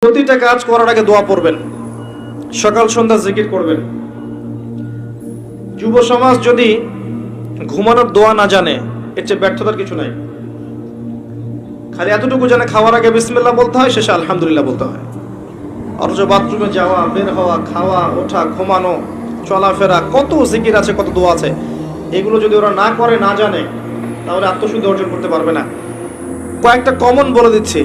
প্রতিটা কাজ করার আগে দোয়া পড়বেন, সকাল সন্ধ্যা জিকির করবেন। যুব সমাজ যদি ঘুমানোর দোয়া না জানে, এর চেয়ে ব্যর্থতার কিছু নাই। খালি এতটুকু জানে খাওয়ার আগে বিসমিল্লাহ বলতে হয়, শেষে আলহামদুলিল্লাহ বলতে হয়। অথচ বাথরুমে যাওয়া, বের হওয়া, খাওয়া, ওঠা, ঘুমানো, চলাফেরা, কত জিকির আছে, কত দোয়া আছে, এগুলো যদি ওরা না করে, না জানে, তাহলে আত্মশুদ্ধি অর্জন করতে পারবে না। কয়েকটা কমন বলে দিচ্ছি।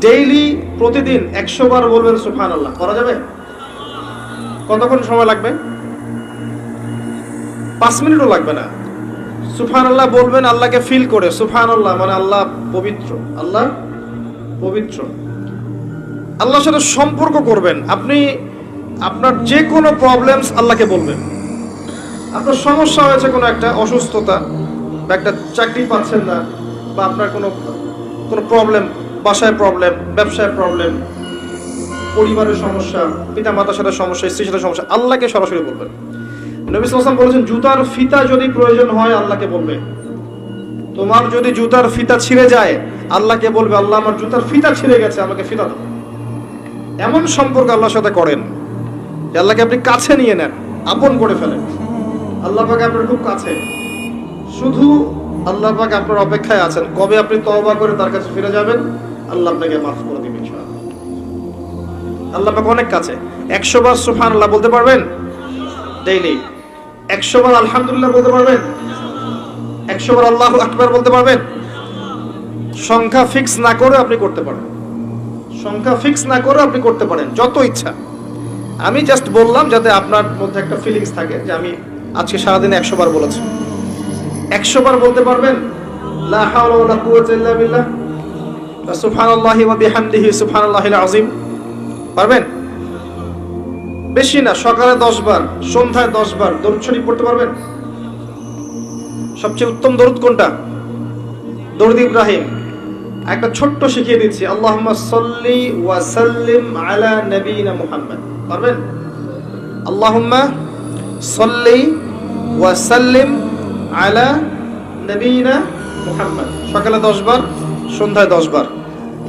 ডেইলি প্রতিদিন 100 বার বলবেন সুবহানাল্লাহ। করা যাবে? কতক্ষণ সময় লাগবে? 5 মিনিটও লাগবে না। সুবহানাল্লাহ বলবেন আল্লাহকে ফিল করে। সুবহানাল্লাহ মানে আল্লাহ পবিত্র, আল্লাহ পবিত্র। আল্লাহর সাথে সম্পর্ক করবেন। আপনি আপনার যে কোনো প্রবলেমস আল্লাহকে বলবেন। আপনার সমস্যা হয়েছে, কোনো একটা অসুস্থতা, বা একটা চাকরি পাচ্ছেন না, বা আপনার কোনো প্রবলেম, বাসায় প্রবলেম, ব্যবসায় প্রবলেম, পরিবারের সমস্যা, পিতা মাতার সাথে সমস্যা, স্ত্রীর সাথে সমস্যা, আল্লাহকে সরাসরি বলবেন। নবী সাল্লাল্লাহু আলাইহি ওয়াসাল্লাম বলেছেন, জুতার ফিতা যদি প্রয়োজন হয় আল্লাহকে বলবে। তোমার যদি জুতার ফিতা ছিঁড়ে যায়, আল্লাহকে বলবে, আল্লাহ আমার জুতার ফিতা ছিঁড়ে গেছে, আমাকে ফিতা দাও। এমন সম্পর্ক আল্লাহর সাথে করেন যে আল্লাহকে আপনি কাছে নিয়ে নেন, আপন করে ফেলেন। আল্লাহ পাক আপনার খুব কাছে। শুধু আল্লাহ পাক আপনার অপেক্ষায় আছেন, কবে আপনি তওবা করে তার কাছে ফিরে যাবেন, আল্লাহ আপনাকে মাফ করে দিবেন ইনশাআল্লাহ। আল্লাহ পাক অনেক কাছে। 100 বার সুবহানাল্লাহ বলতে পারবেন ডেইলি? 100 বার আলহামদুলিল্লাহ বলতে পারবেন? 100 বার আল্লাহু আকবার বলতে পারবেন? সংখ্যা ফিক্স না করে আপনি করতে পারেন। সংখ্যা ফিক্স না করে আপনি করতে পারেন, যত ইচ্ছা। আমি জাস্ট বললাম যাতে আপনার মধ্যে একটা ফিলিংস থাকে যে আমি আজকে সারাদিনে 100 বার বলেছি। 100 বার বলতে পারবেন? লা হাওলা ওয়ালা কুওয়াতা ইল্লা বিল্লাহ, সুবহানাল্লাহি ওয়া বিহামদিহি সুবহানাল্লাহিল আযীম। পারবেন? বেশি না, সকালে 10 বার, সন্ধ্যায় 10 বার দরুদ শরীফ পড়তে পারবেন? সবচেয়ে উত্তম দরুদ কোনটা? দরুদ ইব্রাহিম। একটা ছোট্ট শিখিয়ে দিচ্ছি, আল্লাহুম্মা সাল্লি ওয়া সাল্লিম আলা নবিয়িনা মুহাম্মদ। পারবেন? আল্লাহুম্মা সাল্লি ওয়া সাল্লিম আলা নবিয়িনা মুহাম্মদ। সকালে 10 বার, সন্ধ্যায় 10 বার।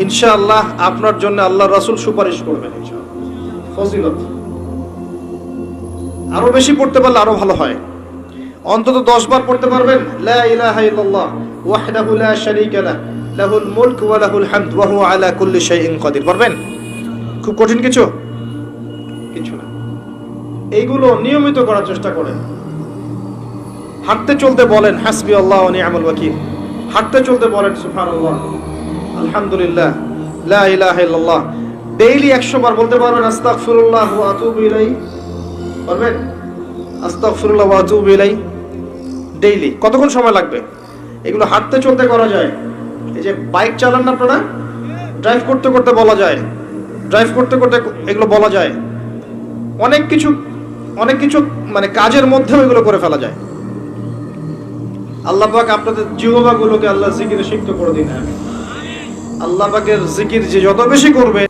ইনশাআল্লাহ আপনার জন্য আল্লাহর রাসূল সুপারিশ করবেন ইনশাআল্লাহ। ফজিলত। আরো বেশি পড়তে পারলে আরো ভালো হয়। অন্তত 10 বার পড়তে পারবেন, লা ইলাহা ইল্লাল্লাহ ওয়াহদাহু লা শারীকা লাহু লাহুল মুলক ওয়া লাহুল হামদ ওয়া হুয়া আলা কুল্লি শাইইন কাদির। পারবেন? খুব কঠিন কিছু না। এইগুলো নিয়মিত করার চেষ্টা করেন। হাঁটতে চলতে বলেন হাসবি আল্লাহ ওয়া নি'মাল ওয়াকিল। হাঁটতে চলতে বলেন সুবহানাল্লাহ, আলহামদুলিল্লাহ, লা ইলাহা ইল্লাল্লাহ। ডেইলি 100 বার বলতে পারবেন আস্তাগফিরুল্লাহ ওয়া আতুবু ইলাইহি। পারবেন? আস্তাগফিরুল্লাহ ওয়া আতুবু ইলাইহি ডেইলি। কতক্ষণ সময় লাগবে? এগুলো হাঁটতে চলতে করা যায়। এই যে বাইক চালান না আপনারা, ড্রাইভ করতে করতে বলা যায়, ড্রাইভ করতে করতে এগুলো বলা যায়। অনেক কিছু মানে কাজের মধ্যেও এগুলো করে ফেলা যায়। আল্লাহ পাক আপনাদের জিহ্বাগুলোকে আল্লাহ জিকিরে সিক্ত করে দিন। আল্লাহ পাকের জিকির যে যত বেশি করবে